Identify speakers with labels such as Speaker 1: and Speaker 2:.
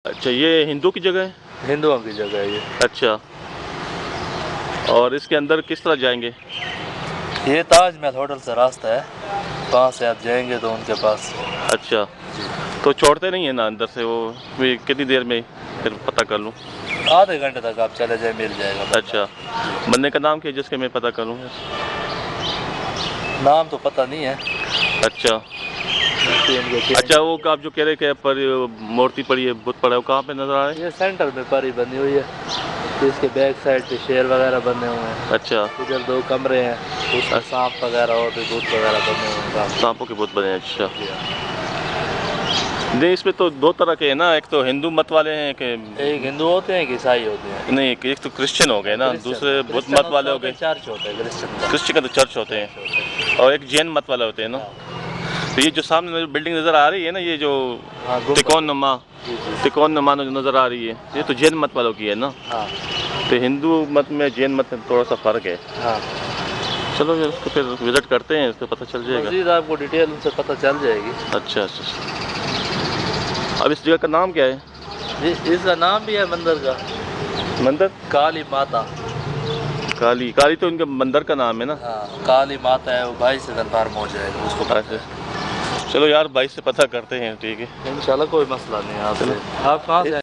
Speaker 1: अच्छा, ये हिंदू की जगह है?
Speaker 2: हिंदुओं की जगह है ये।
Speaker 1: अच्छा, और इसके अंदर किस तरह जाएंगे?
Speaker 2: ये ताजमहल होटल से रास्ता है, वहाँ से आप जाएंगे तो उनके पास।
Speaker 1: अच्छा, तो छोड़ते नहीं है ना अंदर से वो? भी कितनी देर में फिर पता कर लूँ?
Speaker 2: आधे घंटे तक आप चले जाए, मिल जाएगा।
Speaker 1: अच्छा, बंदे का नाम क्या है जिसके मैं पता करूँ?
Speaker 2: नाम तो पता नहीं है।
Speaker 1: अच्छा अच्छा, वो आप जो कह रहे कि पर मूर्ति पड़ी है, बुत पड़ा है, वो कहाँ पे नजर आ रहा है?
Speaker 2: ये सेंटर में परी बनी हुई है, इसके बैक साइड पे शेर वगैरह बने हुए हैं।
Speaker 1: अच्छा,
Speaker 2: इधर 2 कमरे हैं, उसमें सांप वगैरह और भी भूत वगैरह बने हुए हैं।
Speaker 1: सांपों के बुत बने हैं? अच्छा, नहीं इसमें तो 2 तरह के हैं ना, एक तो हिंदू मत वाले हैं कि
Speaker 2: एक हिंदू होते हैं, एक ईसाई होते हैं।
Speaker 1: नहीं, एक तो क्रिश्चियन हो गए ना, दूसरे बुद्ध मत वाले हो गए।
Speaker 2: चर्च होते हैं क्रिश्चियन
Speaker 1: क्रिश्चियन का तो चर्च होते हैं, और एक जैन मत वाले होते हैं ना। तो ये जो सामने बिल्डिंग नज़र आ रही है ना, ये जो तिकोन नुमा जो नज़र आ रही है, ये तो जैन मत वालों की है ना।
Speaker 2: हाँ।
Speaker 1: तो हिंदू मत में जैन मत में थोड़ा सा फ़र्क है।
Speaker 2: हाँ।
Speaker 1: चलो उसको फिर विज़िट करते हैं, इसको पता चल जाएगा।
Speaker 2: मज़ीद आपको डिटेल उनसे पता चल जाएगी।
Speaker 1: अच्छा अच्छा, अब इस जगह का नाम क्या है?
Speaker 2: इसका नाम भी है मंदिर का,
Speaker 1: मंदिर
Speaker 2: काली माता।
Speaker 1: काली तो इनके मंदिर का नाम है ना।
Speaker 2: हाँ, काली माता है, वो भाई से कन्फर्म हो जाएगा उसको।
Speaker 1: अच्छा, चलो यार भाई से पता करते हैं, ठीक है।
Speaker 2: इंशाल्लाह कोई मसला नहीं है। आप कहाँ से?